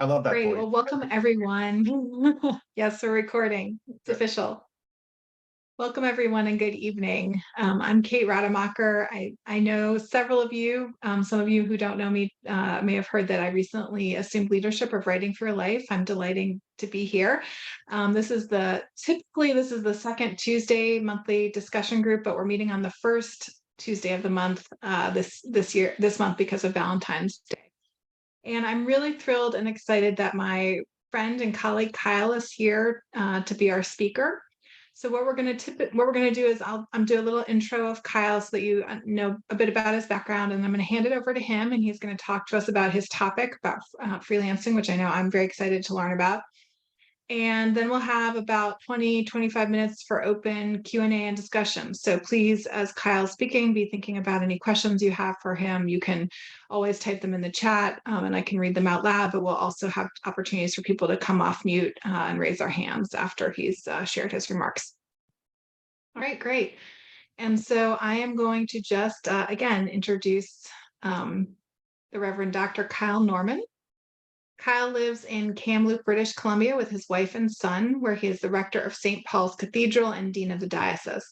I love that Great. voice. Well, welcome everyone. Yes, we're recording. It's Good. official. Welcome everyone and good evening. I'm Kate Rademacher. I know several of you, some of you who don't know me may have heard that I recently assumed leadership of Writing for Your Life. I'm delighted to be here. Typically this is the second Tuesday monthly discussion group, but we're meeting on the first Tuesday of the month this month because of Valentine's Day. And I'm really thrilled and excited that my friend and colleague Kyle is here to be our speaker. So what we're going to do is I'm do a little intro of Kyle so that you know a bit about his background, and I'm going to hand it over to him, and he's going to talk to us about his topic about freelancing, which I know I'm very excited to learn about. And then we'll have about 25 minutes for open Q&A and discussion. So please, as Kyle's speaking, be thinking about any questions you have for him. You can always type them in the chat and I can read them out loud, but we'll also have opportunities for people to come off mute and raise their hands after he's shared his remarks. All right, great. And so I am going to just, again, introduce the Reverend Dr. Kyle Norman. Kyle lives in Kamloops, British Columbia with his wife and son, where he is the rector of St. Paul's Cathedral and dean of the diocese.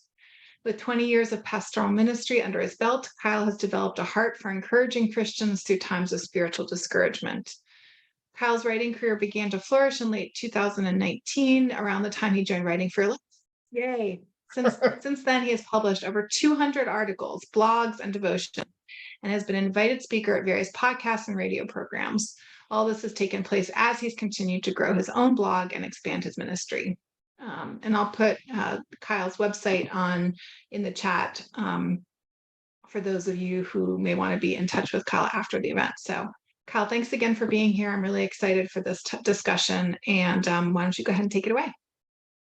With 20 years of pastoral ministry under his belt, Kyle has developed a heart for encouraging Christians through times of spiritual discouragement. Kyle's writing career began to flourish in late 2019, around the time he joined Writing for Your Life. Yay. Since then, he has published over 200 articles, blogs, and devotions, and has been an invited speaker at various podcasts and radio programs. All this has taken place as he's continued to grow his own blog and expand his ministry. And I'll put Kyle's website in the chat for those of you who may want to be in touch with Kyle after the event. So Kyle, thanks again for being here. I'm really excited for this discussion. And why don't you go ahead and take it away?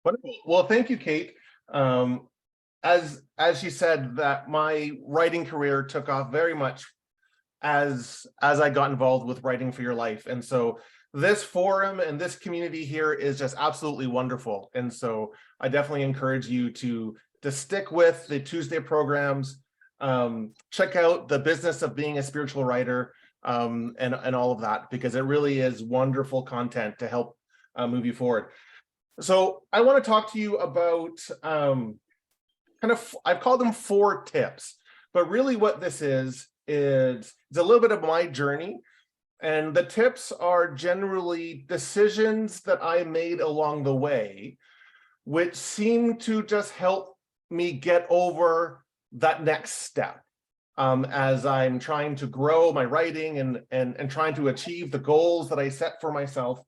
Wonderful. Well, thank you, Kate. As you said, that my writing career took off very much as I got involved with Writing for Your Life. And so this forum and this community here is just absolutely wonderful. And so I definitely encourage you to stick with the Tuesday programs, check out the business of being a spiritual writer, and all of that, because it really is wonderful content to help move you forward. So I want to talk to you about I've called them 4 tips, but really what this is it's a little bit of my journey. And the tips are generally decisions that I made along the way, which seem to just help me get over that next step as I'm trying to grow my writing and trying to achieve the goals that I set for myself.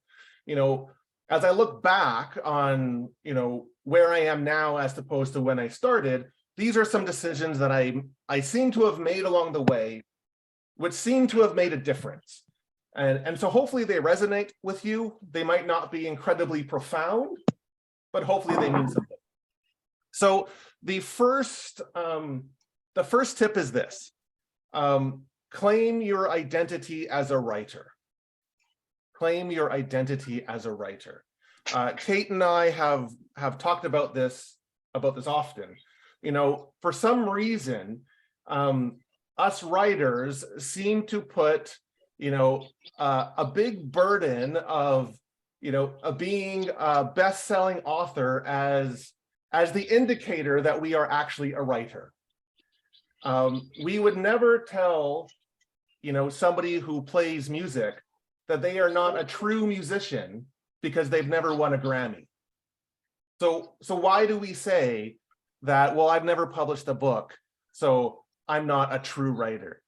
You know, as I look back on, where I am now as opposed to when I started, these are some decisions that I seem to have made along the way, which seem to have made a difference. And so hopefully they resonate with you. They might not be incredibly profound, but hopefully they mean something. So the first tip is this: claim your identity as a writer. Claim your identity as a writer. Kate and I have talked about this often. For some reason, us writers seem to put, a big burden of being a best-selling author as the indicator that we are actually a writer. We would never tell, somebody who plays music that they are not a true musician because they've never won a Grammy. So why do we say that, well, I've never published a book, so I'm not a true writer?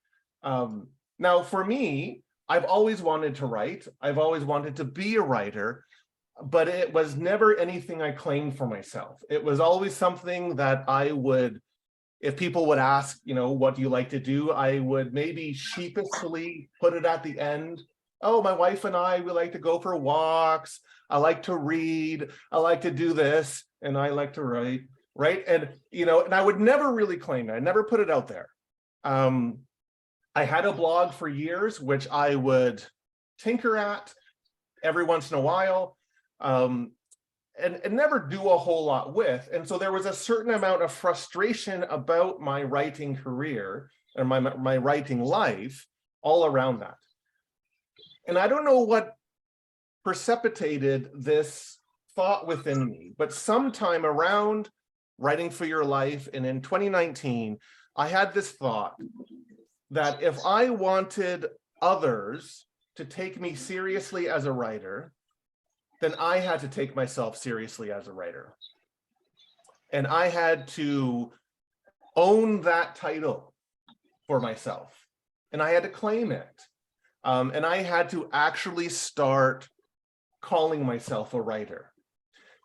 Now, for me, I've always wanted to write. I've always wanted to be a writer, but it was never anything I claimed for myself. It was always something that I would, if people would ask, what do you like to do? I would maybe sheepishly put it at the end. Oh, my wife and I, we like to go for walks. I like to read. I like to do this, and I like to write, right? And, and I would never really claim it. I never put it out there. I had a blog for years, which I would tinker at every once in a while, and never do a whole lot with. And so there was a certain amount of frustration about my writing career and my writing life all around that. And I don't know what precipitated this thought within me. But sometime around Writing for Your Life and in 2019, I had this thought that if I wanted others to take me seriously as a writer, then I had to take myself seriously as a writer. And I had to own that title for myself. And I had to claim it. And I had to actually start calling myself a writer.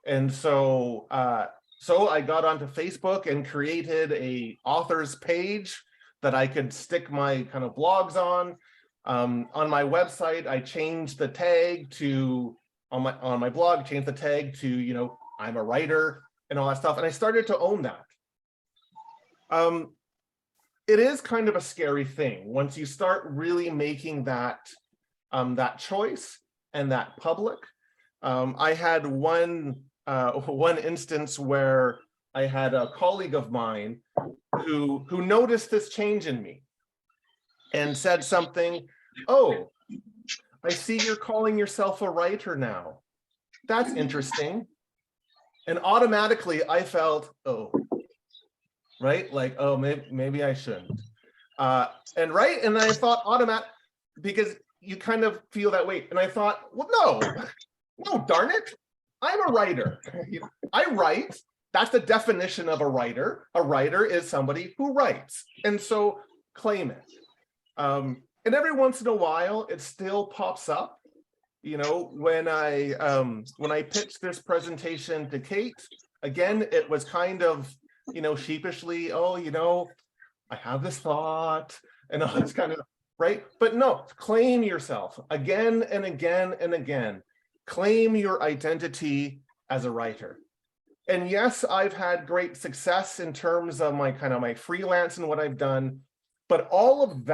And so I got onto Facebook and created a author's page that I could stick my kind of blogs on. On my website, I changed the tag to, on my blog, changed the tag to, you know, I'm a writer and all that stuff. And I started to own that. It is kind of a scary thing once you start really making that that choice and that public. I had one instance where I had a colleague of mine who noticed this change in me and said something, "Oh, I see you're calling yourself a writer now. That's interesting." And automatically I felt, oh, right? Like, oh, maybe I shouldn't. And I thought because you kind of feel that way. And I thought, well, no, darn it. I'm a writer. I write. That's the definition of a writer. A writer is somebody who writes. And so claim it. And every once in a while, it still pops up. You know, when I pitched this presentation to Kate, again, it was kind of, you know, sheepishly, oh, you know, I have this thought and all this kind of, right? But no, claim yourself again and again and again. Claim your identity as a writer. And yes, I've had great success in terms of my freelance and what I've done, but all of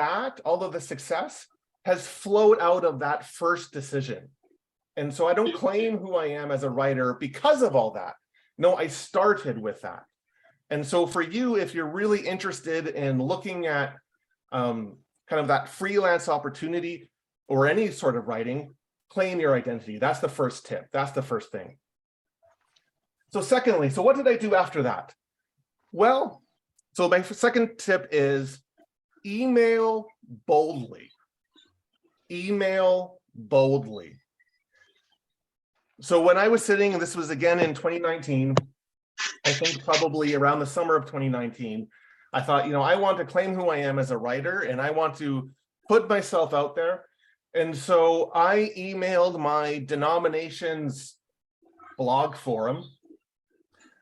the success has flowed out of that first decision. And so I don't claim who I am as a writer because of all that. No, I started with that. And so for you, if you're really interested in looking at kind of that freelance opportunity or any sort of writing, claim your identity. That's the first tip. That's the first thing. So secondly, so what did I do after that? Well, so my second tip is email boldly. Email boldly. So when I was sitting, and this was again in 2019, I think probably around the summer of 2019, I thought, you know, I want to claim who I am as a writer and I want to put myself out there. And so I emailed my denomination's blog forum.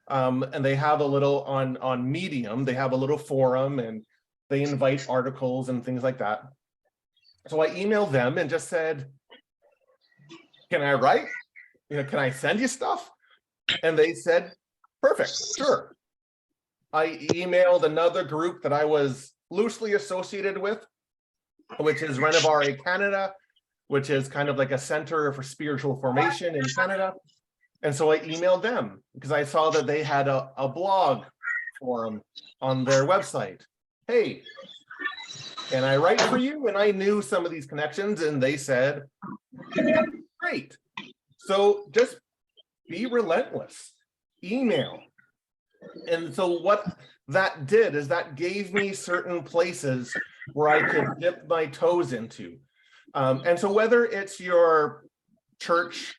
And they have a little on Medium, they have a little forum and they invite articles and things like that. So I emailed them and just said, can I write? You know, can I send you stuff? And they said, perfect, sure. I emailed another group that I was loosely associated with, which is Renovare Canada, which is kind of like a center for spiritual formation in Canada. And so I emailed them because I saw that they had a blog forum on their website. Hey, can I write for you? And I knew some of these connections and they said, great. So just be relentless, email. And so what that did is that gave me certain places where I could dip my toes into. And so whether it's your church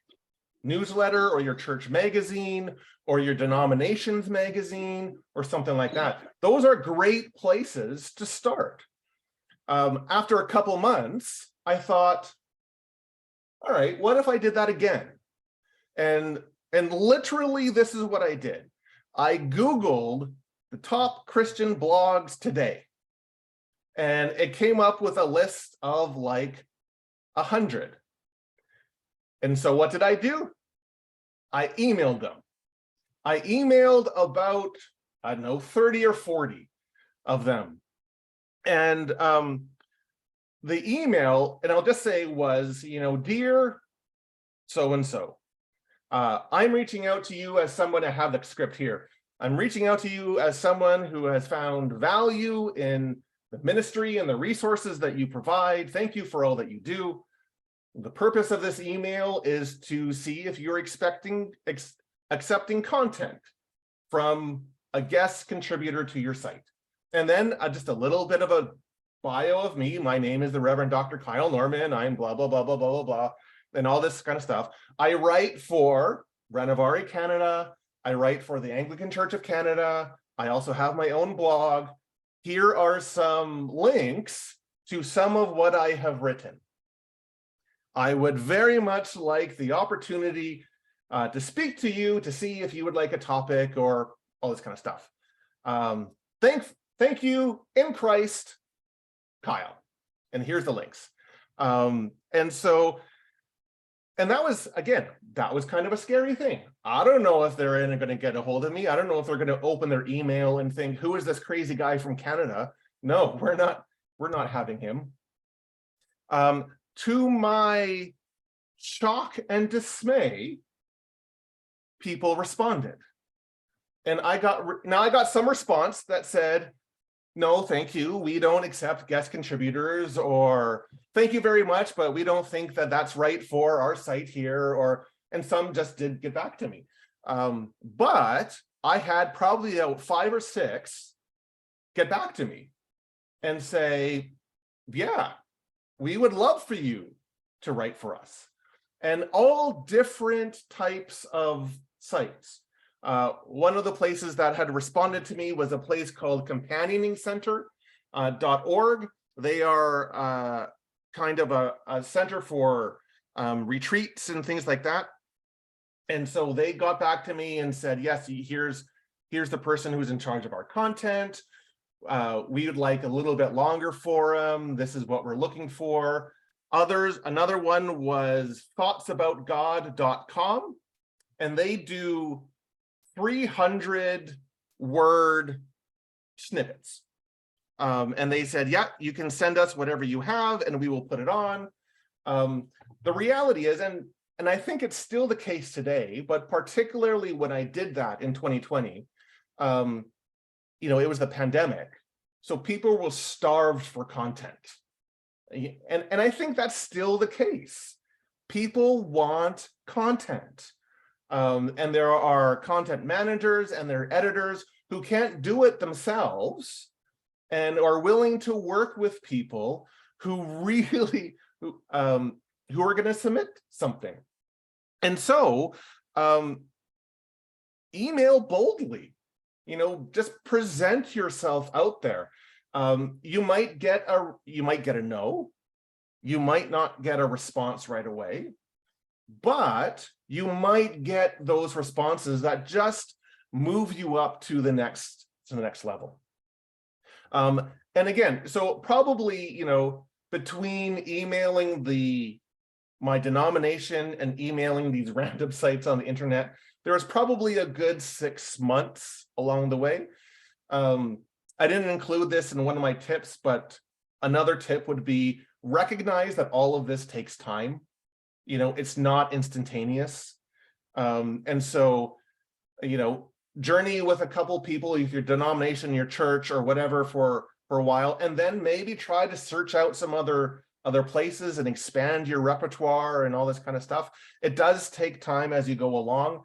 newsletter or your church magazine or your denomination's magazine or something like that, those are great places to start. After a couple months, I thought, all right, what if I did that again? And literally this is what I did. I Googled the top Christian blogs today, and it came up with a list of like 100. And so what did I do? I emailed them. I emailed about, I don't know, 30 or 40 of them. And the email, and I'll just say was, you know, dear so-and-so, I'm reaching out to you as someone, I have the script here. I'm reaching out to you as someone who has found value in the ministry and the resources that you provide. Thank you for all that you do. The purpose of this email is to see if you're accepting content from a guest contributor to your site. And then just a little bit of a bio of me. My name is the Reverend Dr. Kyle Norman. I'm blah, blah, blah, blah, blah, blah, blah, and all this kind of stuff. I write for Renovare Canada. I write for the Anglican Church of Canada. I also have my own blog. Here are some links to some of what I have written. I would very much like the opportunity to speak to you, to see if you would like a topic or all this kind of stuff. Thank you in Christ, Kyle. And here's the links. And that was, again, that was kind of a scary thing. I don't know if they're going to get a hold of me. I don't know if they're going to open their email and think, who is this crazy guy from Canada? No, we're not having him. To my shock and dismay, people responded. And I got some response that said, no, thank you. We don't accept guest contributors, or thank you very much, but we don't think that that's right for our site here, and some just did get back to me. But I had probably 5 or 6 get back to me and say, yeah, we would love for you to write for us. And all different types of sites. One of the places that had responded to me was a place called companioningcenter.org. They are kind of a center for retreats and things like that. And so they got back to me and said, yes, here's the person who's in charge of our content. We would like a little bit longer forum. This is what we're looking for. Another one was thoughtsaboutgod.com, and they do 300-word snippets. And they said, yeah, you can send us whatever you have and we will put it on. The reality is, and I think it's still the case today, but particularly when I did that in 2020, it was the pandemic. So people were starved for content. And I think that's still the case. People want content. And there are content managers and their editors who can't do it themselves and are willing to work with people who really, who are going to submit something. And so email boldly, just present yourself out there. You might get a no, you might not get a response right away, but you might get those responses that just move you up to the next level. And again, so probably, between emailing my denomination and emailing these random sites on the internet, there was probably a good 6 months along the way. I didn't include this in one of my tips, but another tip would be recognize that all of this takes time. It's not instantaneous. And so, journey with a couple people, your denomination, your church, or whatever for a while, and then maybe try to search out some other places and expand your repertoire and all this kind of stuff. It does take time as you go along.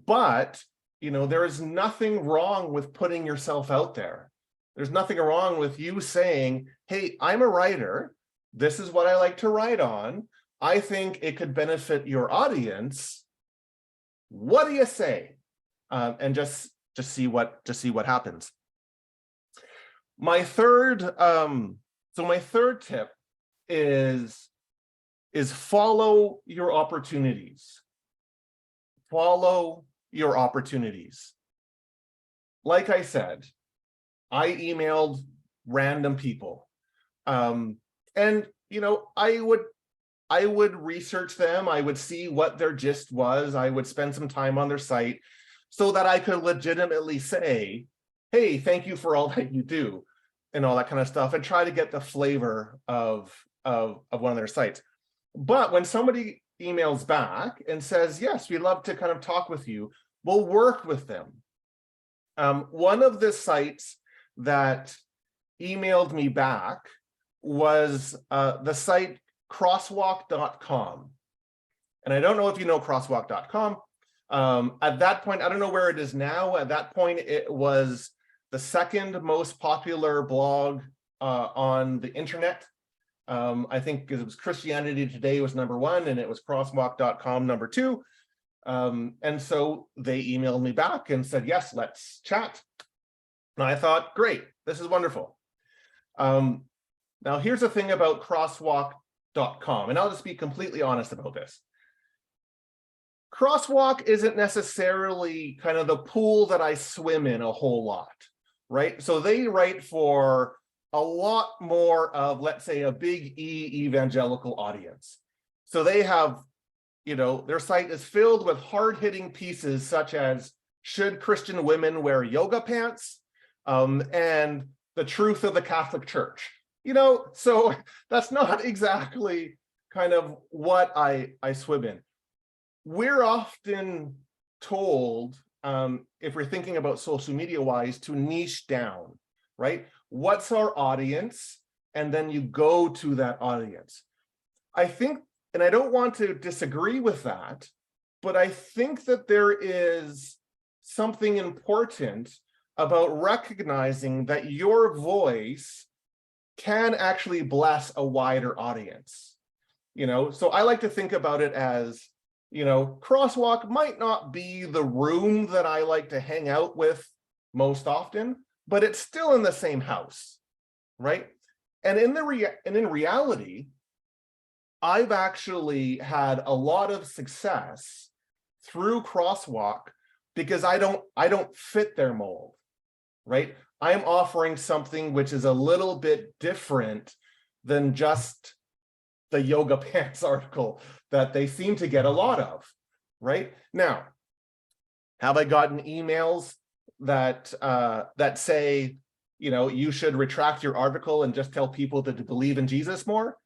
But there is nothing wrong with putting yourself out there. There's nothing wrong with you saying, hey, I'm a writer. This is what I like to write on. I think it could benefit your audience. What do you say? And just see what happens. My third tip is follow your opportunities. Follow your opportunities. Like I said, I emailed random people. And I would research them. I would see what their gist was. I would spend some time on their site so that I could legitimately say, hey, thank you for all that you do and all that kind of stuff, and try to get the flavor of one of their sites. But when somebody emails back and says, yes, we'd love to kind of talk with you, we'll work with them. One of the sites that emailed me back was the site crosswalk.com. And I don't know if you know crosswalk.com. At that point, I don't know where it is now. At that point, it was the second most popular blog on the internet. I think it was Christianity Today was #1, and it was crosswalk.com #2. And so they emailed me back and said, yes, let's chat. And I thought, great, this is wonderful. Now, here's the thing about crosswalk.com, and I'll just be completely honest about this. Crosswalk isn't necessarily kind of the pool that I swim in a whole lot, right? So they write for a lot more of, let's say, a big E evangelical audience. So they have, their site is filled with hard-hitting pieces such as, should Christian women wear yoga pants? And the truth of the Catholic Church. So that's not exactly kind of what I swim in. We're often told, if we're thinking about social media wise, to niche down, right? What's our audience? And then you go to that audience. I think, and I don't want to disagree with that, but I think that there is something important about recognizing that your voice can actually bless a wider audience. So I like to think about it as, Crosswalk might not be the room that I like to hang out with most often, but it's still in the same house, right? And in reality, I've actually had a lot of success through Crosswalk because I don't fit their mold, right? I'm offering something which is a little bit different than just the yoga pants article that they seem to get a lot of, right? Now, have I gotten emails that say, you should retract your article and just tell people to believe in Jesus more?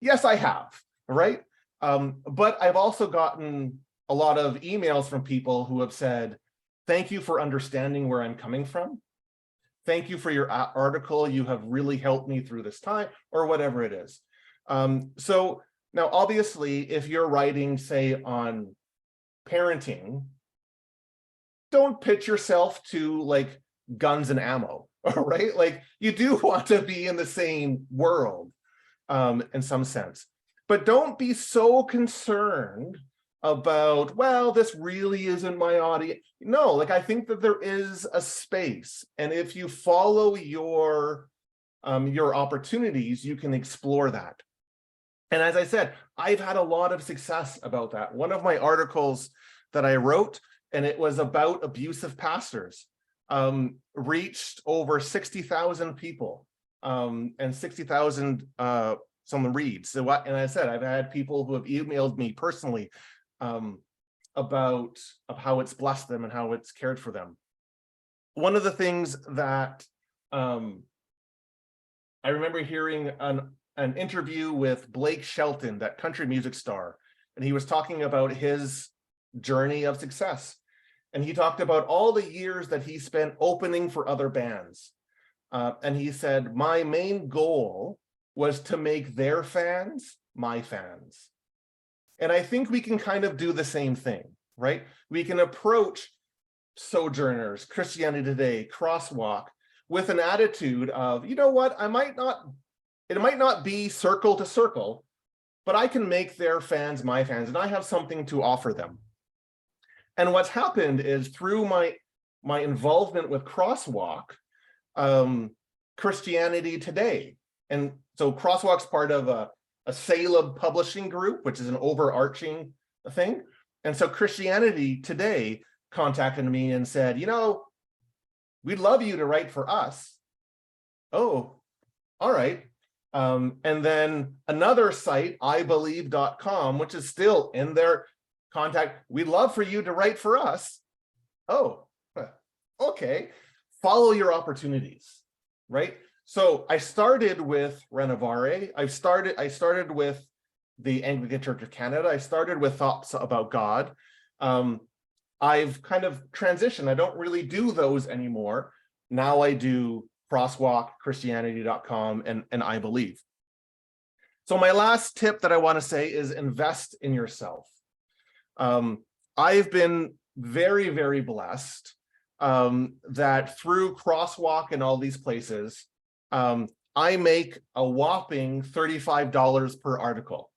Yes, I have, right? But I've also gotten a lot of emails from people who have said, thank you for understanding where I'm coming from. Thank you for your article. You have really helped me through this time, or whatever it is. So now, obviously, if you're writing, say, on parenting, don't pitch yourself to like guns and ammo, right? Like you do want to be in the same world in some sense, but don't be so concerned about, well, this really isn't my audience. No, like I think that there is a space, and if you follow your opportunities, you can explore that. And as I said, I've had a lot of success about that. One of my articles that I wrote, and it was about abusive pastors, reached over 60,000 people and 60,000 some reads. So and I said, I've had people who have emailed me personally about how it's blessed them and how it's cared for them. One of the things that I remember hearing an interview with Blake Shelton, that country music star, and he was talking about his journey of success. And he talked about all the years that he spent opening for other bands. And he said, my main goal was to make their fans my fans. And I think we can kind of do the same thing, right? We can approach Sojourners, Christianity Today, Crosswalk with an attitude of, you know what, it might not be circle to circle, but I can make their fans my fans, and I have something to offer them. And what's happened is through my involvement with Crosswalk, Christianity Today, and so Crosswalk's part of a Salem publishing group, which is an overarching thing. And so Christianity Today contacted me and said, we'd love you to write for us. Oh, all right. And then another site, ibelieve.com, which is still in their contact, we'd love for you to write for us. Oh, okay. Follow your opportunities, right? So I started with Renovare. I started with the Anglican Church of Canada. I started with Thoughts About God. I've kind of transitioned. I don't really do those anymore. Now I do Crosswalk, Christianity.com, and I Believe. So my last tip that I want to say is invest in yourself. I've been very, very blessed that through Crosswalk and all these places, I make a whopping $35 per article.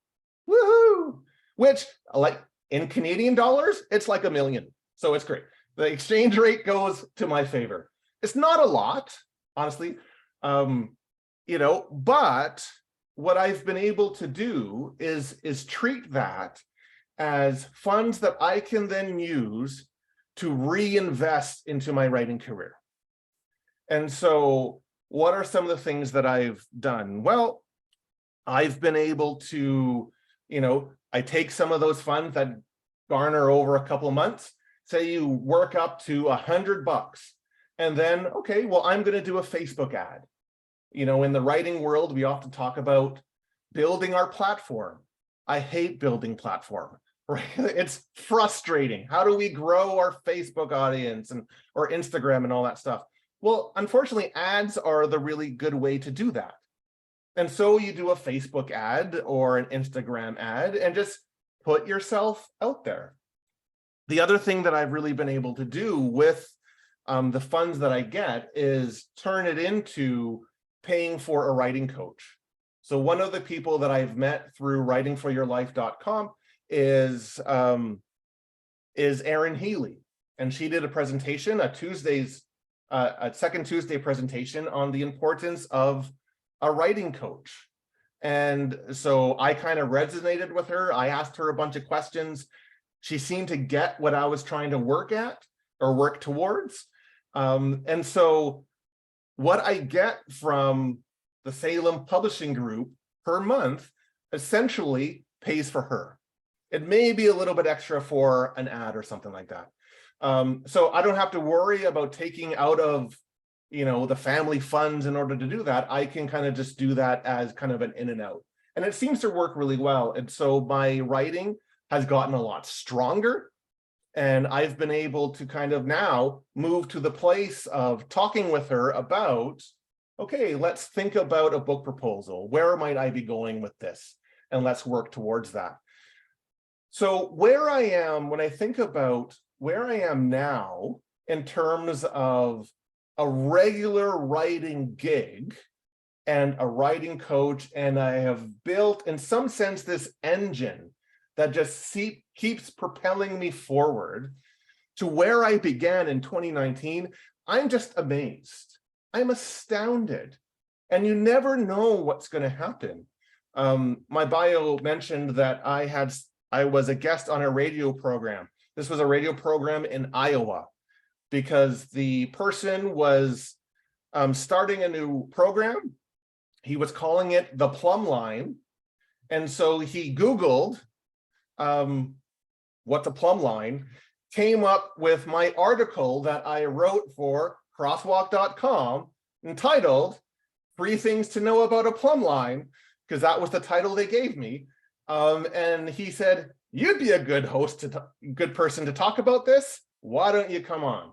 Woohoo! Which, like in Canadian dollars, it's like $1 million. So it's great. The exchange rate goes to my favor. It's not a lot, honestly, but what I've been able to do is treat that as funds that I can then use to reinvest into my writing career. And so what are some of the things that I've done? Well, I've been able to, I take some of those funds that garner over a couple of months, say you work up to $100, and then, okay, well, I'm going to do a Facebook ad. In the writing world, we often talk about building our platform. I hate building platform, right? It's frustrating. How do we grow our Facebook audience or Instagram and all that stuff? Well, unfortunately, ads are the really good way to do that. And so you do a Facebook ad or an Instagram ad and just put yourself out there. The other thing that I've really been able to do with the funds that I get is turn it into paying for a writing coach. So one of the people that I've met through writingforyourlife.com is Erin Healy. And she did a presentation, a second Tuesday presentation on the importance of a writing coach. And so I kind of resonated with her. I asked her a bunch of questions. She seemed to get what I was trying to work at or work towards. And so what I get from the Salem Publishing Group per month essentially pays for her. It may be a little bit extra for an ad or something like that. So I don't have to worry about taking out of the family funds in order to do that. I can kind of just do that as kind of an in and out. And it seems to work really well. And so my writing has gotten a lot stronger. And I've been able to kind of now move to the place of talking with her about, okay, let's think about a book proposal. Where might I be going with this? And let's work towards that. So where I am, when I think about where I am now in terms of a regular writing gig and a writing coach, and I have built, in some sense, this engine that just keeps propelling me forward to where I began in 2019, I'm just amazed. I'm astounded. And you never know what's going to happen. My bio mentioned that I was a guest on a radio program. This was a radio program in Iowa because the person was starting a new program. He was calling it the Plumb Line. And so he Googled what the plumb line, came up with my article that I wrote for crosswalk.com entitled 3 Things to Know About a Plumb Line, because that was the title they gave me. And he said, you'd be a good host, good person to talk about this. Why don't you come on?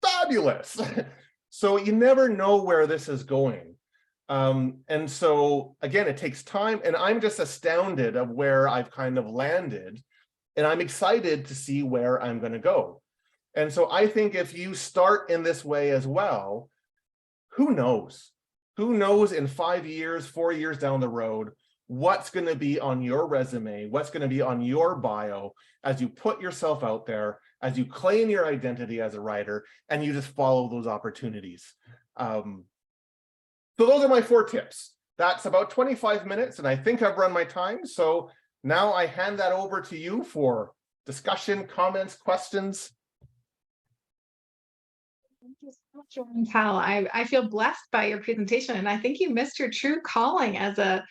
Fabulous. So you never know where this is going. And so again, it takes time, and I'm just astounded of where I've kind of landed, and I'm excited to see where I'm going to go. And so I think if you start in this way as well, who knows? Who knows in 5 years, 4 years down the road, what's going to be on your resume, what's going to be on your bio as you put yourself out there, as you claim your identity as a writer, and you just follow those opportunities. So those are my 4 tips. That's about 25 minutes, and I think I've run my time. So now I hand that over to you for discussion, comments, questions. Thank you so much, Jordan Powell. I feel blessed by your presentation, and I think you missed your true calling as a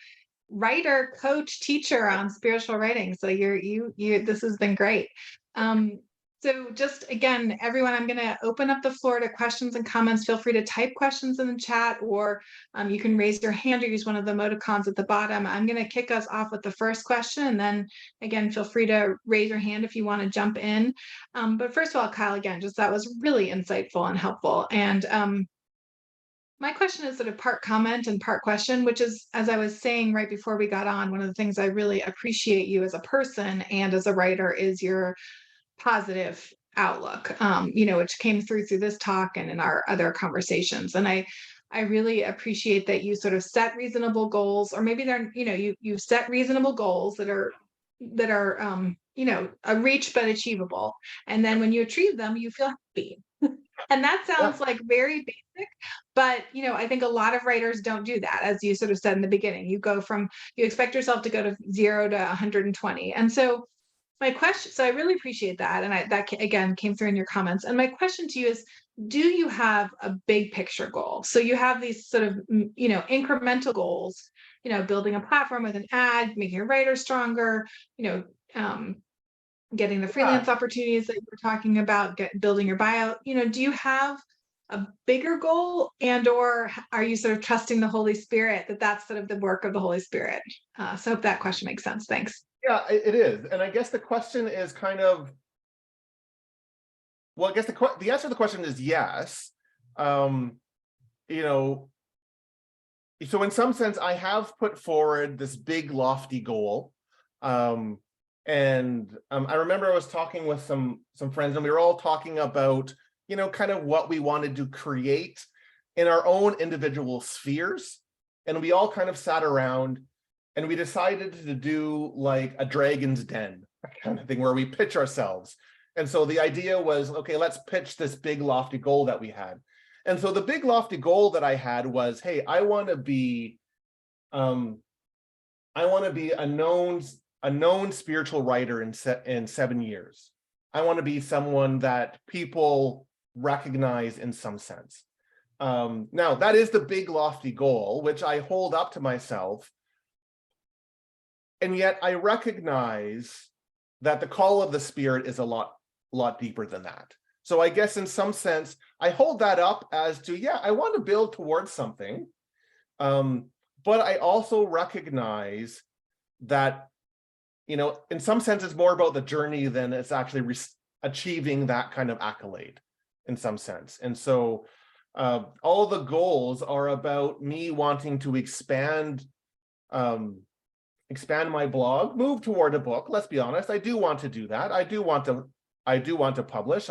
writer, coach, teacher on spiritual writing. So this has been great. So just again, everyone, I'm going to open up the floor to questions and comments. Feel free to type questions in the chat, or you can raise your hand or use one of the emoticons at the bottom. I'm going to kick us off with the first question, and then again, feel free to raise your hand if you want to jump in. But first of all, Kyle, again, just that was really insightful and helpful. And My question is sort of part comment and part question, which is, as I was saying right before we got on, one of the things I really appreciate you as a person and as a writer is your positive outlook, which came through this talk and in our other conversations. And I really appreciate that you sort of set reasonable goals, or maybe they're, you set reasonable goals that are a reach but achievable. And then when you achieve them, you feel happy. And that Yeah, sounds like very basic, but I think a lot of writers don't do that. As you sort of said in the beginning, you expect yourself to go to 0 to 120. And so my question, so I really appreciate that. And that again came through in your comments. And my question to you is, do you have a big picture goal? So you have these sort of, incremental goals, building a platform with an ad, making your writer stronger, um, getting the yeah. freelance opportunities that you were talking about, building your buyout. Do you have a bigger goal, and or are you sort of trusting the Holy Spirit that that's sort of the work of the Holy Spirit? So I hope that question makes sense. Thanks. Yeah, it is. And I guess the question is kind of, well, I guess the answer to the question is yes. You know, so in some sense, I have put forward this big lofty goal. I remember I was talking with some friends, and we were all talking about, kind of what we wanted to create in our own individual spheres. And we all kind of sat around and we decided to do like a dragon's den kind of thing where we pitch ourselves. And so the idea was, okay, let's pitch this big lofty goal that we had. And so the big lofty goal that I had was, hey, I want to be a known spiritual writer in 7 years. I want to be someone that people recognize in some sense. Now, that is the big lofty goal, which I hold up to myself. And yet I recognize that the call of the Spirit is a lot deeper than that. So I guess in some sense, I hold that up as to, yeah, I want to build towards something. But I also recognize that, in some sense, it's more about the journey than it's actually achieving that kind of accolade in some sense. And so all the goals are about me wanting to expand my blog, move toward a book. Let's be honest, I do want to do that. I do want to publish.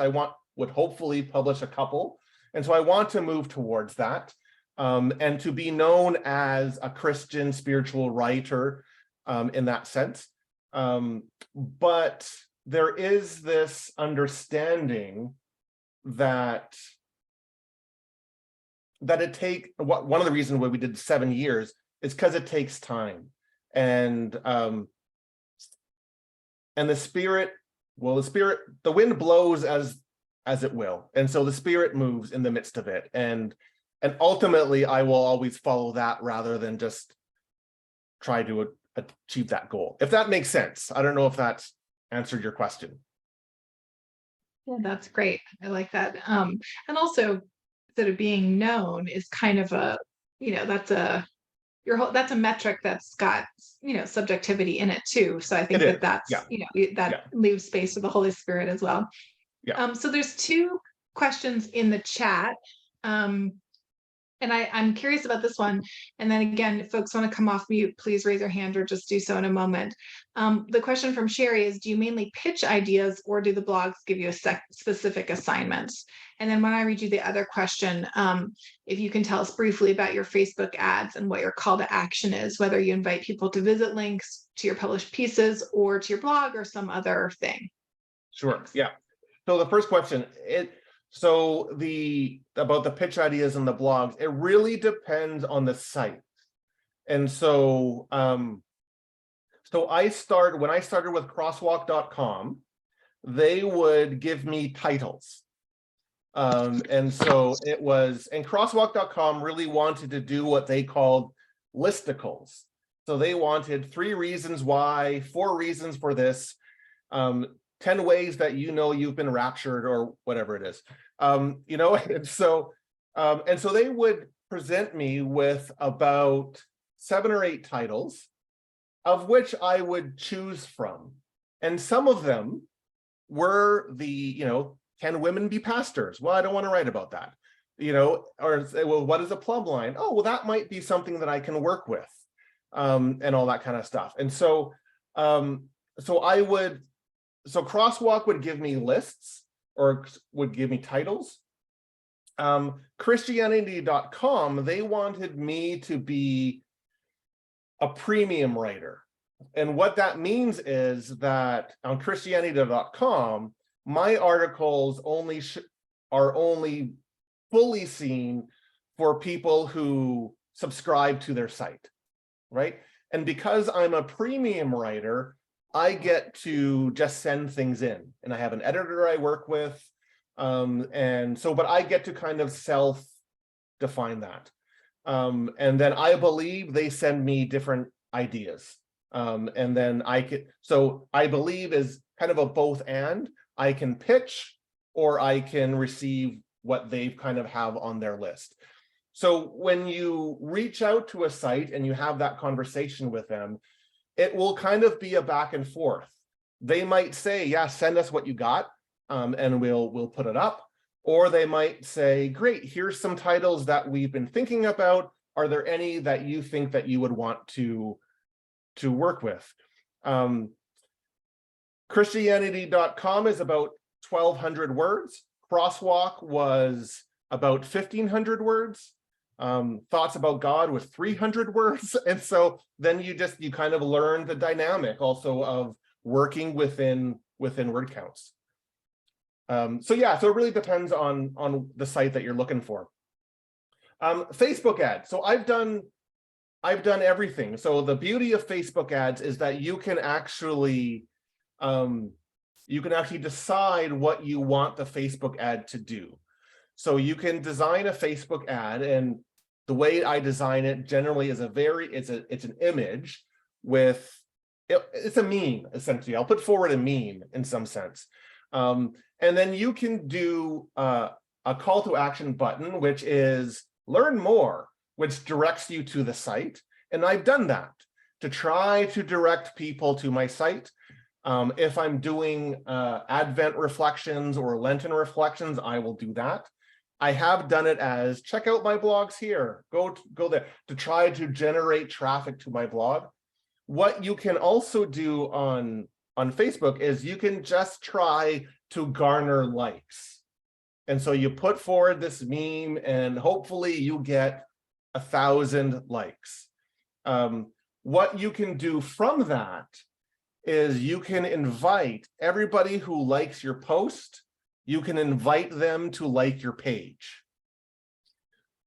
Would hopefully publish a couple. And so I want to move towards that, and to be known as a Christian spiritual writer in that sense. But there is this understanding that one of the reasons why we did 7 years is because it takes time. And the Spirit, the wind blows as it will. And so the Spirit moves in the midst of it. And ultimately I will always follow that rather than just try to achieve that goal. If that makes sense. I don't know if that's answered your question. Yeah, that's great. I like that. And also sort of being known is kind of that's a metric that's got, subjectivity in it too. So I think It is. that's, Yeah. that leaves space for the Holy Spirit as well. Yeah. So there's 2 questions in the chat. And I'm curious about this one. And then again, if folks want to come off mute, please raise your hand or just do so in a moment. The question from Sherry is, do you mainly pitch ideas or do the blogs give you a specific assignments? And then when I read you the other question, if you can tell us briefly about your Facebook ads and what your call to action is, whether you invite people to visit links to your published pieces or to your blog or some other thing. Sure. Thanks. Yeah. So the first question, about the pitch ideas and the blogs, it really depends on the site. And so when I started with crosswalk.com, they would give me titles. And so and crosswalk.com really wanted to do what they called listicles. So they wanted 3 reasons why, 4 reasons for this, 10 ways that you've been raptured, or whatever it is. And so they would present me with about 7 or 8 titles, of which I would choose from. And some of them were can women be pastors? Well, I don't want to write about that. you know, or say, well, what is a plumb line? Oh, well, that might be something that I can work with, and all that kind of stuff. And so, so I would, so Crosswalk would give me lists or would give me titles. Christianity.com, they wanted me to be a premium writer. And what that means is that on Christianity.com, my articles are only fully seen for people who subscribe to their site, right? And because I'm a premium writer, I get to just send things in, and I have an editor I work with. And so, but I get to kind of self-define that. And then I believe they send me different ideas. And then I could, so I believe is kind of a both and. I can pitch or I can receive what they kind of have on their list. So when you reach out to a site and you have that conversation with them, it will kind of be a back and forth. They might say, yeah, send us what you got, and we'll put it up. Or they might say, great, here's some titles that we've been thinking about. Are there any that you think that you would want to work with? Christianity.com is about 1,200 words. Crosswalk was about 1,500 words. Thoughts About God was 300 words. And so then you kind of learn the dynamic also of working within word counts. So yeah, so it really depends on the site that you're looking for. Facebook ads. So I've done everything. So the beauty of Facebook ads is that you can actually decide what you want the Facebook ad to do. So you can design a Facebook ad, and the way I design it generally is it's an image with, it's a meme, essentially. I'll put forward a meme in some sense. And then you can do a call to action button, which is learn more, which directs you to the site. And I've done that to try to direct people to my site. If I'm doing Advent reflections or Lenten reflections, I will do that. I have done it as check out my blogs here, go there, to try to generate traffic to my blog. What you can also do on Facebook is you can just try to garner likes. And so you put forward this meme and hopefully you get 1,000 likes. What you can do from that is you can invite everybody who likes your post, you can invite them to like your page,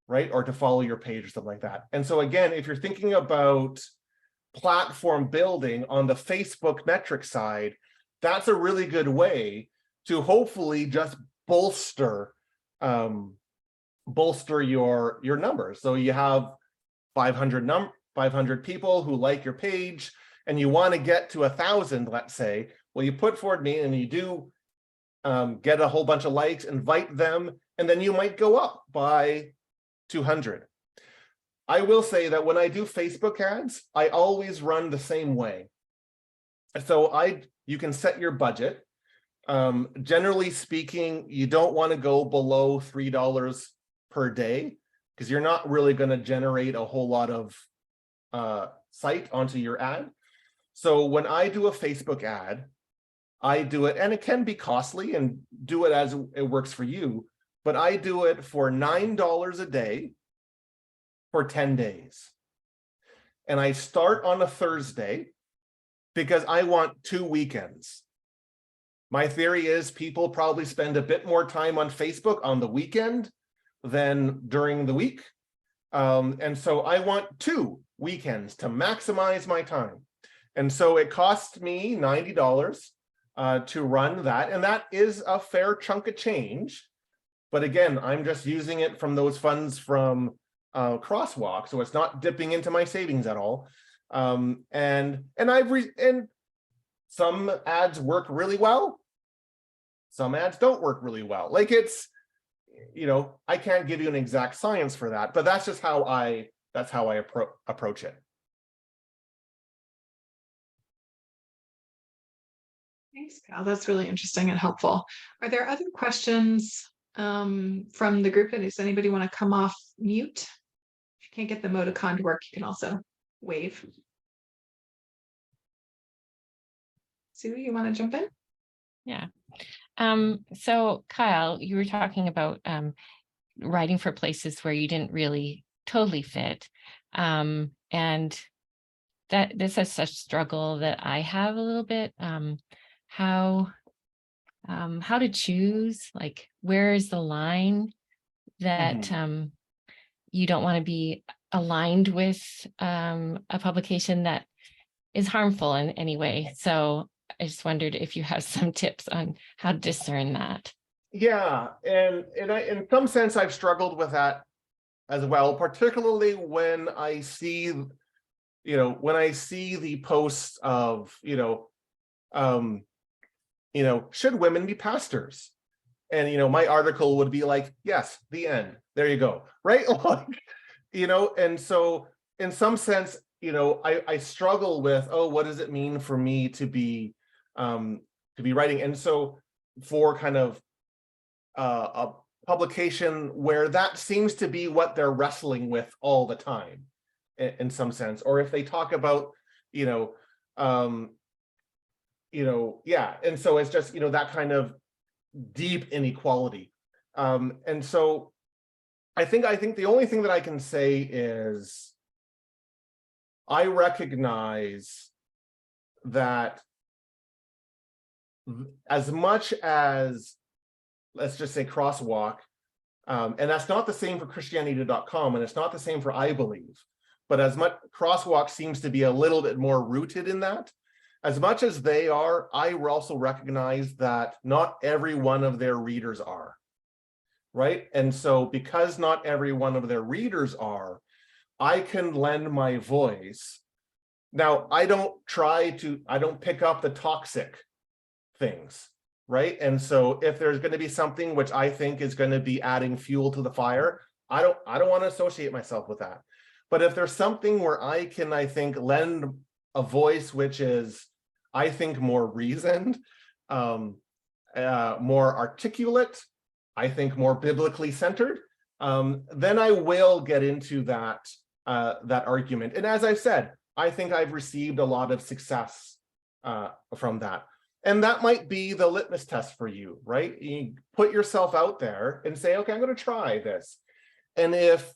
right? Or to follow your page or something like that. And so again, if you're thinking about platform building on the Facebook metric side, that's a really good way to hopefully just bolster your numbers. So you have 500 people who like your page, and you want to get to 1,000, let's say. Well, you put forward me and you do get a whole bunch of likes, invite them, and then you might go up by 200. I will say that when I do Facebook ads, I always run the same way. So you can set your budget. Generally speaking, you don't want to go below $3 per day because you're not really going to generate a whole lot of site onto your ad. So when I do a Facebook ad, I do it, and it can be costly, and do it as it works for you, but I do it for $9 a day for 10 days. And I start on a Thursday because I want 2 weekends. My theory is people probably spend a bit more time on Facebook on the weekend than during the week. And so I want 2 weekends to maximize my time. And so it costs me $90 to run that. And that is a fair chunk of change. But again, I'm just using it from those funds from Crosswalk. So it's not dipping into my savings at all. And some ads work really well. Some ads don't work really well. Like it's, I can't give you an exact science for that, but that's just how I approach it. Thanks, Cal. That's really interesting and helpful. Are there other questions from the group? And does anybody want to come off mute? If you can't get the emoticon to work, you can also wave. Sue, you want to jump in? Yeah. So Kyle, you were talking about writing for places where you didn't really totally fit. And that this is such struggle that I have a little bit. How to choose, like, where is the line that you don't want to be aligned with a publication that is harmful in any way. So I just wondered if you have some tips on how to discern that. Yeah, and in some sense, I've struggled with that as well, particularly when I see, when I see the posts of, should women be pastors? And my article would be like, yes, the end. There you go, right? And so in some sense, I struggle with, oh, what does it mean for me to be writing? And so for kind of a publication where that seems to be what they're wrestling with all the time, in some sense, or if they talk about, yeah, and so it's just, that kind of deep inequality. And so I think the only thing that I can say is I recognize that as much as, let's just say, Crosswalk, and that's not the same for Christianity.com, and it's not the same for I Believe, but as much Crosswalk seems to be a little bit more rooted in that. As much as they are, I also recognize that not every one of their readers are, right? And so because not every one of their readers are, I can lend my voice. Now, I don't pick up the toxic things, right? And so if there's going to be something which I think is going to be adding fuel to the fire, I don't want to associate myself with that. But if there's something where I can, I think, lend a voice which is, I think, more reasoned, more articulate, I think more biblically centered, then I will get into that argument. And as I've said, I think I've received a lot of success from that. And that might be the litmus test for you, right? You put yourself out there and say, okay, I'm going to try this. And if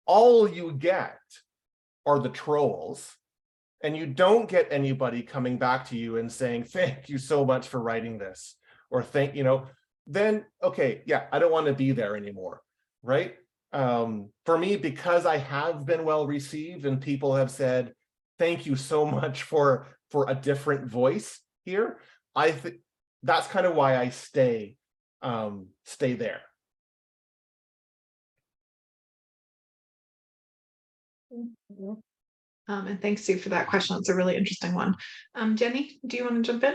all you get are the trolls, and you don't get anybody coming back to you and saying, thank you so much for writing this, or then, okay, yeah, I don't want to be there anymore, right? For me, because I have been well received and people have said, thank you so much for a different voice here, I think that's kind of why I stay there. And thanks, Sue, for that question. It's a really interesting one. Jenny, do you want to jump in?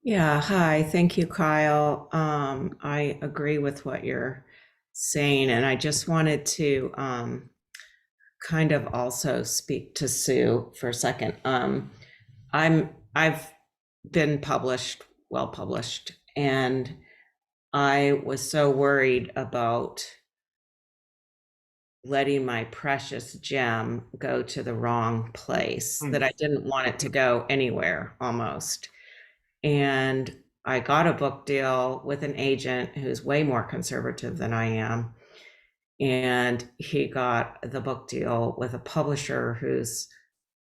Yeah, hi. Thank you, Kyle. I agree with what you're saying, and I just wanted to kind of also speak to Sue for a second. I've been well published, and I was so worried about letting my precious gem go to the wrong place that I didn't want it to go anywhere almost. And I got a book deal with an agent who's way more conservative than I am. And he got the book deal with a publisher who's,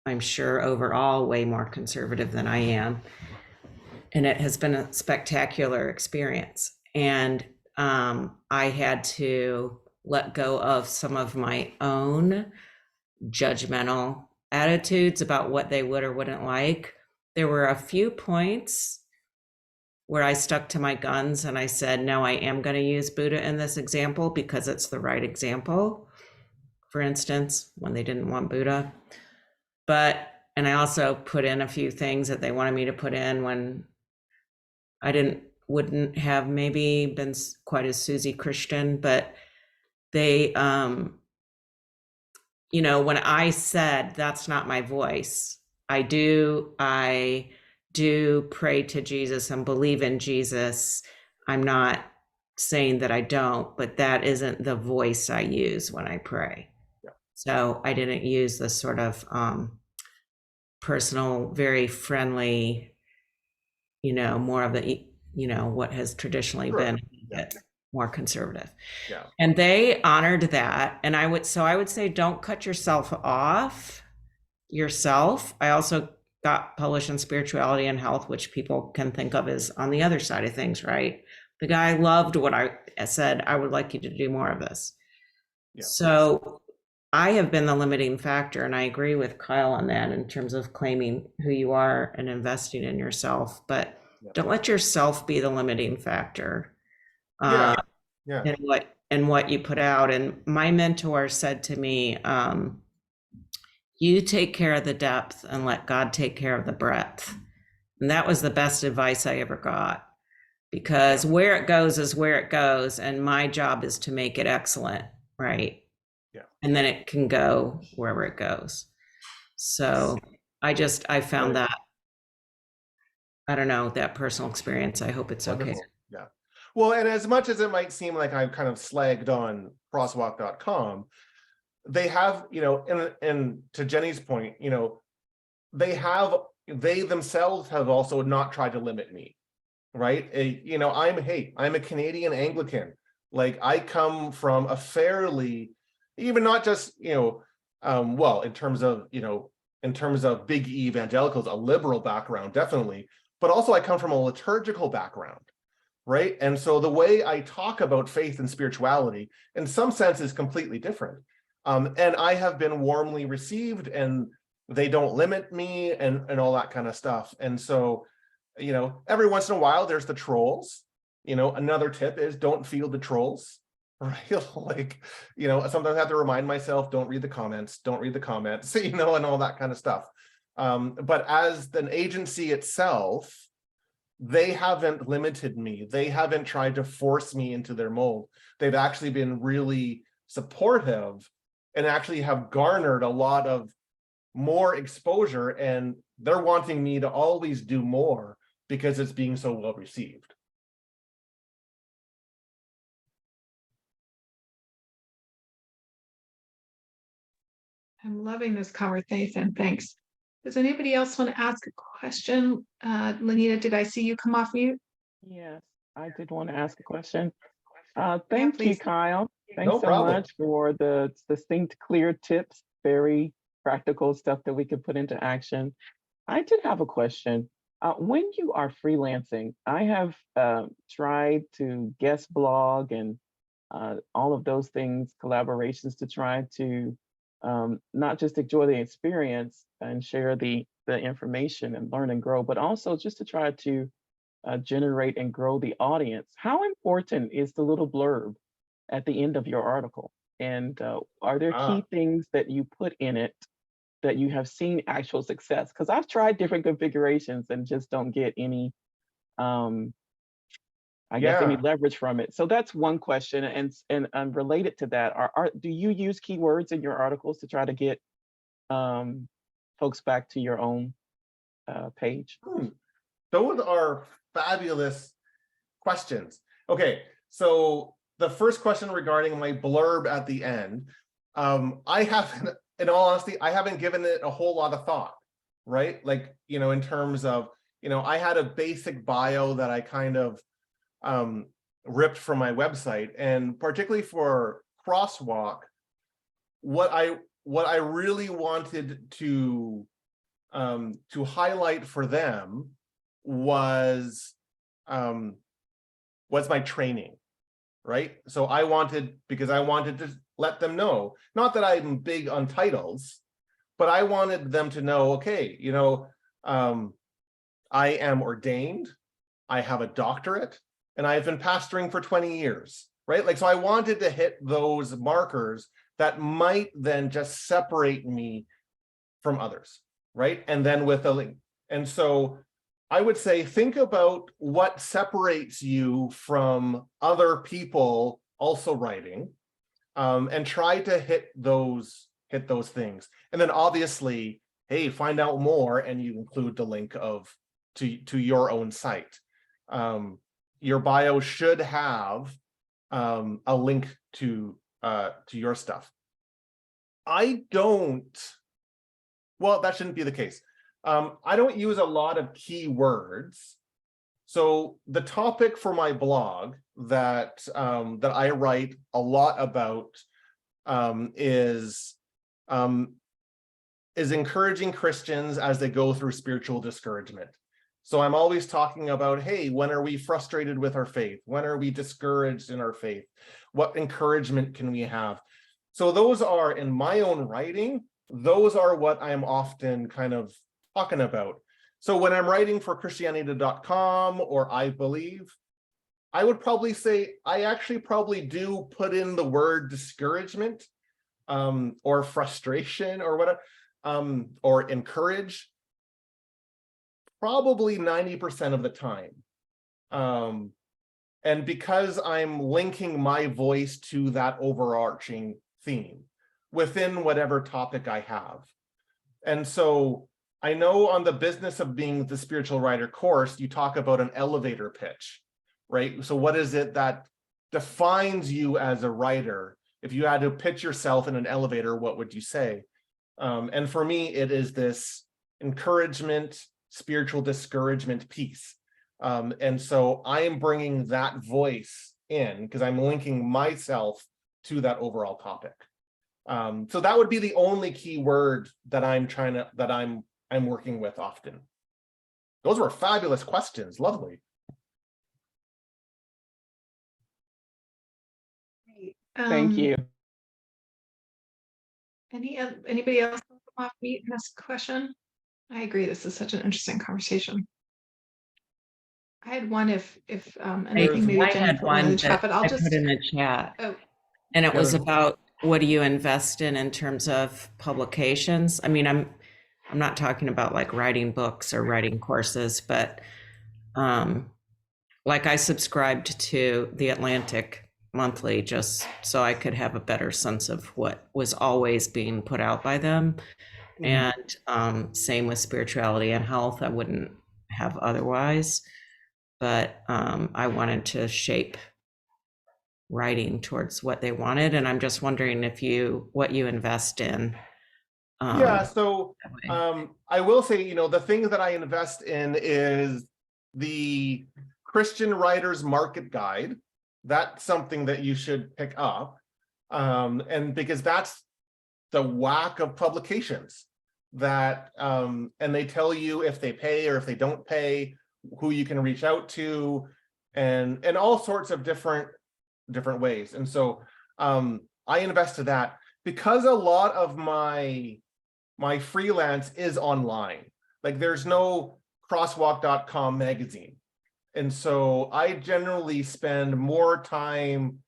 I'm sure, overall way more conservative than I am. And it has been a spectacular experience. And I had to let go of some of my own judgmental attitudes about what they would or wouldn't like. There were a few points where I stuck to my guns and I said, no, I am going to use Buddha in this example because it's the right example. For instance, when they didn't want Buddha. And I also put in a few things that they wanted me to put in when I wouldn't have maybe been quite as Susie Christian, but they, when I said that's not my voice, I do pray to Jesus and believe in Jesus. I'm not saying that I don't, but that isn't the voice I use when I pray. Yeah. So I didn't use the sort of personal, very friendly, more of the, what has traditionally Sure. been Yeah. more conservative. Yeah. And they honored that. And I would say, don't cut yourself off yourself. I also got published in Spirituality and Health, which people can think of as on the other side of things, right? The guy loved what I said. I would like you to do more of this. Yeah. So I have been the limiting factor, and I agree with Kyle on that in terms of claiming who you are and investing in yourself, but don't let yourself be the limiting factor. Yeah. And what you put out. And my mentor said to me, you take care of the depth and let God take care of the breadth. And that was the best advice I ever got, because where it goes is where it goes. And my job is to make it excellent. Right. Yeah. And then it can go wherever it goes. So I found that, I don't know, that personal experience. I hope it's Wonderful. okay. Yeah. Well, and as much as it might seem like I've kind of slagged on crosswalk.com, they have, and to Jenny's point, they themselves have also not tried to limit me, right? I'm a Canadian Anglican. Like, I come from a fairly, even not just, well, in terms of big evangelicals, a liberal background, definitely, but also I come from a liturgical background, right? And so the way I talk about faith and spirituality, in some sense, is completely different. And I have been warmly received, and they don't limit me and all that kind of stuff. And so, every once in a while, there's the trolls. Another tip is don't feed the trolls, right? Like, sometimes I have to remind myself, don't read the comments, and all that kind of stuff. But as an agency itself, they haven't limited me. They haven't tried to force me into their mold. They've actually been really supportive and actually have garnered a lot of more exposure, and they're wanting me to always do more because it's being so well received. I'm loving this conversation. Thanks. Does anybody else want to ask a question? Lenita, did I see you come off mute? Yes, I did want to ask a question. Yeah, Thank you, please. Kyle. No Thanks so problem. much for the succinct, clear tips, very practical stuff that we could put into action. I did have a question. When you are freelancing, I have tried to guest blog and all of those things, collaborations, to try to not just enjoy the experience and share the information and learn and grow, but also just to try to generate and grow the audience. How important is the little blurb at the end of your article? And are there key things that you put in it that you have seen actual success? Because I've tried different configurations and just don't get any, I guess, any leverage from it. So that's one question. And related to that, do you use keywords in your articles to try to get folks back to your own page? Those are fabulous questions. Okay, so the first question regarding my blurb at the end, I haven't, in all honesty, I haven't given it a whole lot of thought, right? Like, in terms of, I had a basic bio that I kind of ripped from my website, and particularly for Crosswalk, what I really wanted to highlight for them was my training, right? So because I wanted to let them know, not that I'm big on titles, but I wanted them to know, okay, I am ordained, I have a doctorate, and I've been pastoring for 20 years, right? Like, so I wanted to hit those markers that might then just separate me from others, right? And then with a link. And so I would say, think about what separates you from other people also writing, and try to hit those things. And then obviously, hey, find out more, and you include the link to your own site. Your bio should have a link to your stuff. I don't, well, that shouldn't be the case. I don't use a lot of keywords. So the topic for my blog that I write a lot about is encouraging Christians as they go through spiritual discouragement. So I'm always talking about, hey, when are we frustrated with our faith? When are we discouraged in our faith? What encouragement can we have? So those are, in my own writing, those are what I'm often kind of talking about. So when I'm writing for Christianity.com or I Believe, I would probably say I actually probably do put in the word discouragement or frustration or whatever, or encourage, probably 90% of the time. And because I'm linking my voice to that overarching theme within whatever topic I have. And so I know on the Business of Being the Spiritual Writer course, you talk about an elevator pitch, right? So what is it that defines you as a writer? If you had to pitch yourself in an elevator, what would you say? And for me, it is this encouragement, spiritual discouragement piece. And so I am bringing that voice in because I'm linking myself to that overall topic. So that would be the only key word that I'm working with often. Those were fabulous questions. Lovely. Thank you. Anybody else come off mute and ask a question? I agree. This is such an interesting conversation. I had one if anything, maybe I Jenny had put one in one the chat, that but I'll I just put in the chat. Oh, And it was Sure. about what do you invest in terms of publications? I mean, I'm not talking about like writing books or writing courses, but like I subscribed to The Atlantic monthly just so I could have a better sense of what was always being put out by them. And same with spirituality and health. I wouldn't have otherwise, but I wanted to shape writing towards what they wanted. And I'm just wondering what you invest in. Yeah, so that way. I will say, the things that I invest in is the Christian Writers Market Guide. That's something that you should pick up. And because that's the whack of publications that, and they tell you if they pay or if they don't pay, who you can reach out to, and all sorts of different ways. And so I invest to that because a lot of my freelance is online. Like there's no crosswalk.com magazine. And so I generally spend more time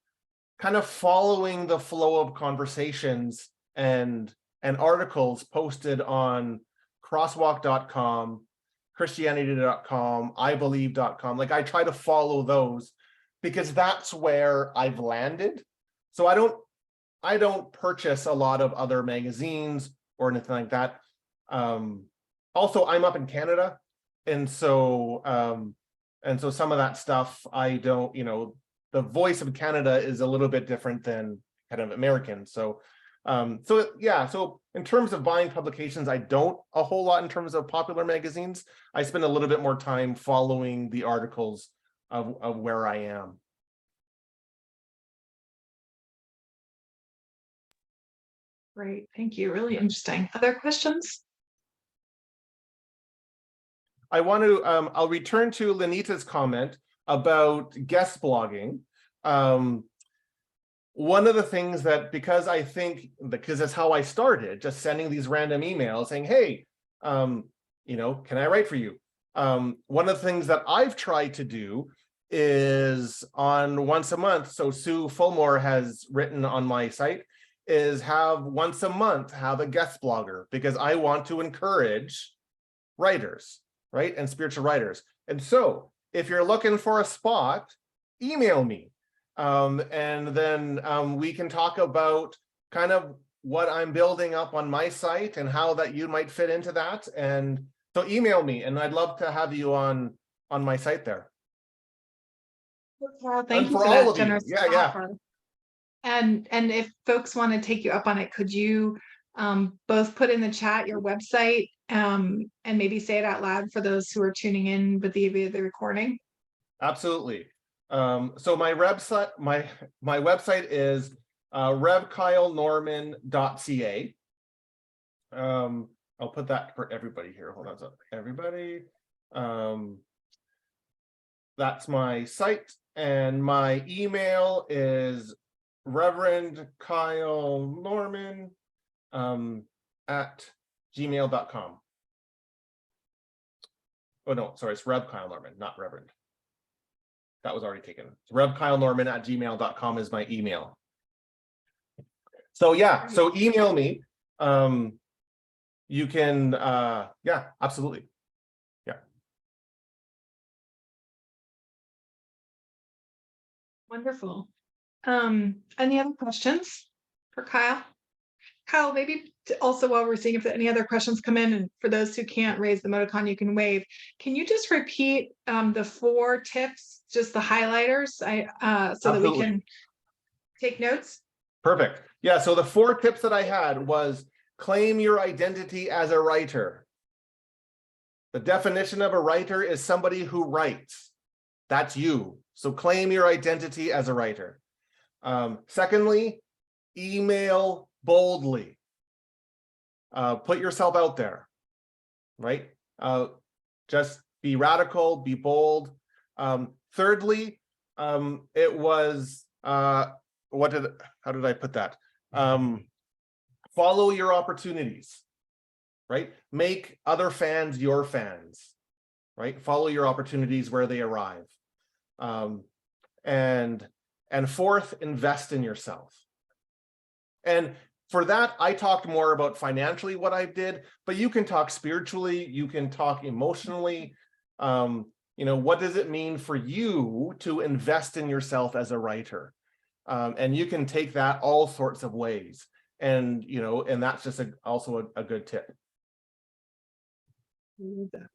kind of following the flow of conversations and articles posted on crosswalk.com, Christianity.com, ibelieve.com. Like I try to follow those because that's where I've landed. So I don't purchase a lot of other magazines or anything like that. Also, I'm up in Canada, and so some of that stuff I don't, the voice of Canada is a little bit different than kind of American. So so in terms of buying publications, I don't a whole lot in terms of popular magazines. I spend a little bit more time following the articles of where I am. great. Thank you. Really interesting. Other questions? I want to, I'll return to Lenita's comment about guest blogging. One of the things that, because it's how I started, just sending these random emails saying, hey, can I write for you? One of the things that I've tried to do is on once a month. So Sue Fulmore has written on my site is have once a month, have a guest blogger, because I want to encourage writers, right? And spiritual writers. And so if you're looking for a spot, email me. And then we can talk about kind of what I'm building up on my site and how that you might fit into that. And so email me, and I'd love to have you on my site there. Well, thank And you for for all that of you. generous Yeah, yeah. offer. And if folks want to take you up on it, could you both put in the chat your website and maybe say it out loud for those who are tuning in with the recording? Absolutely. So my website, my website is revkylenorman.ca. I'll put that for everybody here. Hold on a second. Everybody. That's my site, and my email is Reverend Kyle Norman at gmail.com. Oh no, sorry, it's Rev Kyle Norman, not Reverend. That was already taken. It's Rev Kyle Norman at gmail.com is my email. So yeah, so email me. You can yeah, absolutely. Yeah. Wonderful. Any other questions for Kyle? Kyle, maybe also while we're seeing if any other questions come in, and for those who can't raise the emoticon, you can wave. Can you just repeat the 4 tips, just the highlighters, so that we Absolutely. can take notes? Perfect. Yeah, so the 4 tips that I had was claim your identity as a writer. The definition of a writer is somebody who writes. That's you. So claim your identity as a writer. Secondly, email boldly. Put yourself out there, right? Just be radical, be bold. Thirdly, it was, how did I put that? Follow your opportunities, right? Make other fans your fans, right? Follow your opportunities where they arrive. And fourth, invest in yourself. And for that, I talked more about financially what I did, but you can talk spiritually, you can talk emotionally. You know, what does it mean for you to invest in yourself as a writer? And you can take that all sorts of ways. And, you know, and that's just also a good tip.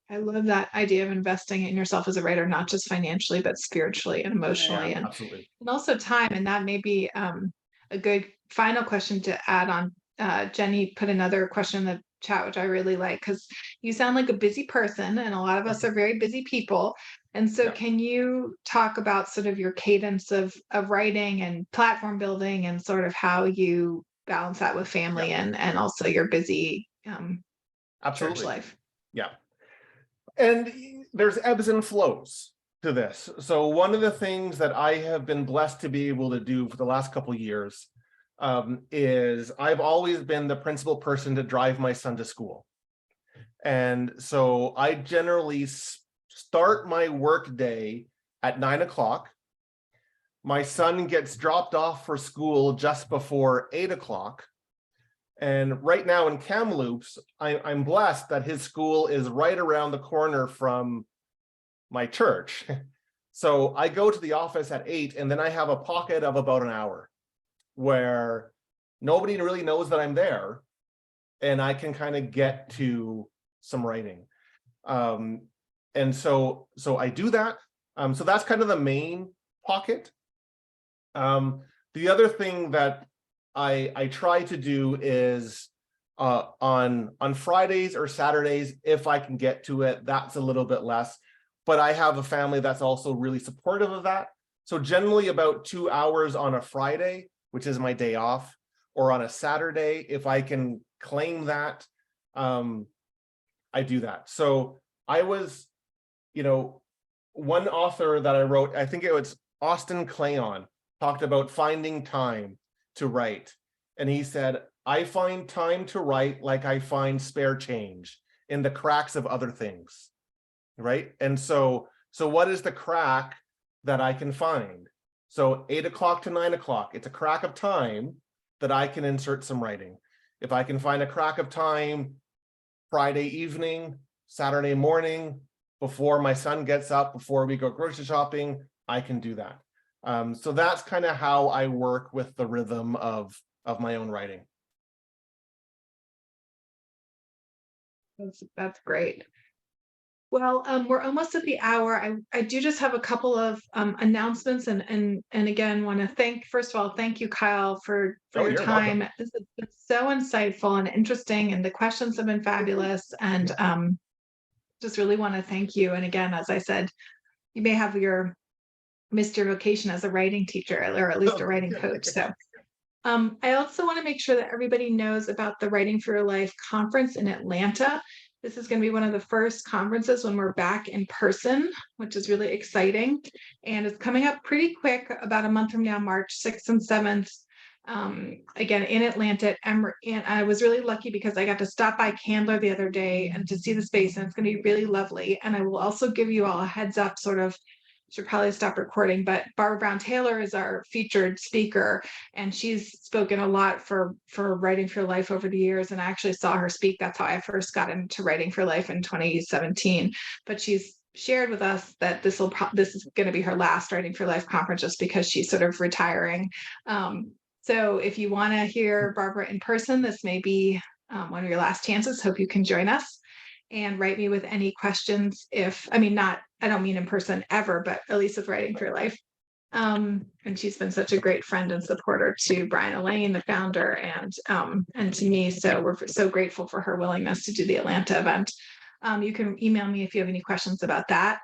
I love that idea of investing in yourself as a writer, not just financially, but spiritually and emotionally, Yeah, and absolutely. also time. And that may be a good final question to add on. Jenny put another question in the chat, which I really like, because you sound like a busy person, and a lot of us are very busy people. And so Yeah. can you talk about sort of your cadence of writing and platform building, and sort of how you balance that with family and also your busy Absolutely. church life? Yeah. And there's ebbs and flows to this. So one of the things that I have been blessed to be able to do for the last couple of years is I've always been the principal person to drive my son to school. And so I generally start my work day at 9 o'clock. My son gets dropped off for school just before 8 o'clock. And right now in Kamloops, I'm blessed that his school is right around the corner from my church. So I go to the office at 8, and then I have a pocket of about an hour where nobody really knows that I'm there, and I can kind of get to some writing. And so I do that. So that's kind of the main pocket. The other thing that I try to do is on Fridays or Saturdays, if I can get to it, that's a little bit less. But I have a family that's also really supportive of that. So generally about 2 hours on a Friday, which is my day off, or on a Saturday, if I can claim that, I do that. So I was, you know, one author that I wrote, I think it was Austin Clayon, talked about finding time to write. And he said, I find time to write like I find spare change in the cracks of other things, right? And so what is the crack that I can find? So 8 o'clock to 9 o'clock, it's a crack of time that I can insert some writing. If I can find a crack of time Friday evening, Saturday morning, before my son gets up, before we go grocery shopping, I can do that. So that's kind of how I work with the rhythm of my own writing. That's great. Well, we're almost at the hour. I do just have a couple of announcements and again want to first of all, thank you, Kyle, for Oh, your you're time. welcome. This has been so insightful and interesting, and the questions have been fabulous. And just really want to thank you. And again, as I said, you may have missed your vocation as a writing teacher, or at least a writing coach. So I also want to make sure that everybody knows about the Writing for Your Life conference in Atlanta. This is going to be one of the first conferences when we're back in person, which is really exciting. And it's coming up pretty quick, about a month from now, March 6th and 7th. Again, in Atlanta at Emory. And I was really lucky because I got to stop by Candler the other day and to see the space, and it's going to be really lovely. And I will also give you all a heads up, sort of, should probably stop recording, but Barbara Brown Taylor is our featured speaker, and she's spoken a lot for Writing for Life over the years. And I actually saw her speak. That's how I first got into Writing for Life in 2017. But she's shared with us that this is going to be her last Writing for Life conference, just because she's sort of retiring. So if you want to hear Barbara in person, this may be one of your last chances. Hope you can join us. And write me with any questions I don't mean in person ever, but at least with Writing for Your Life. And she's been such a great friend and supporter to Brian Elaine, the founder, and to me. So we're so grateful for her willingness to do the Atlanta event. You can email me if you have any questions about that.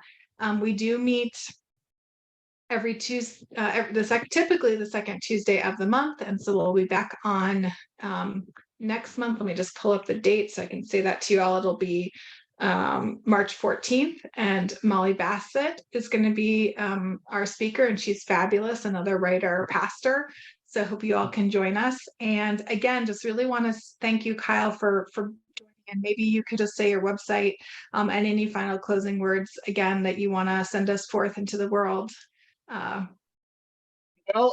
We do meet every Tuesday, typically the second Tuesday of the month. And so we'll be back on next month. Let me just pull up the date so I can say that to you all. It'll be March 14th, and Molly Bassett is going to be our speaker, and she's fabulous, another writer, pastor. So I hope you all can join us. And again, just really want to thank you, Kyle, for joining. And maybe you could just say your website and any final closing words again that you want to send us forth into the world. Well,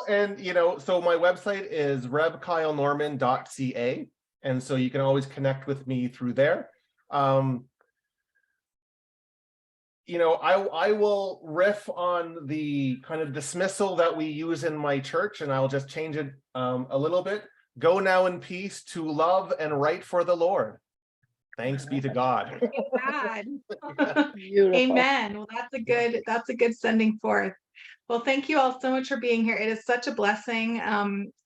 and so my website is rebkylenorman.ca, and so you can always connect with me through there. I will riff on the kind of dismissal that we use in my church, and I'll just change it a little bit. Go now in peace to love and write for the Lord. Thanks be to God. Amen. Well, that's a good sending forth. Well, thank you all so much for being here. It is such a blessing.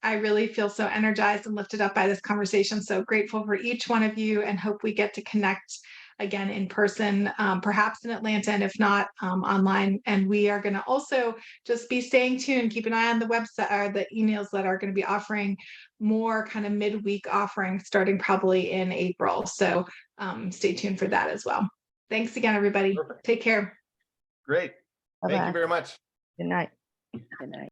I really feel so energized and lifted up by this conversation. So grateful for each one of you, and hope we get to connect again in person, perhaps in Atlanta, and if not, online. And we are going to also just be staying tuned, keep an eye on the website or the emails that are going to be offering more kind of midweek offerings starting probably in April. So stay tuned for that as well. Thanks again, everybody. Perfect. Take care. Great. Thank you very much. Good night. Good night.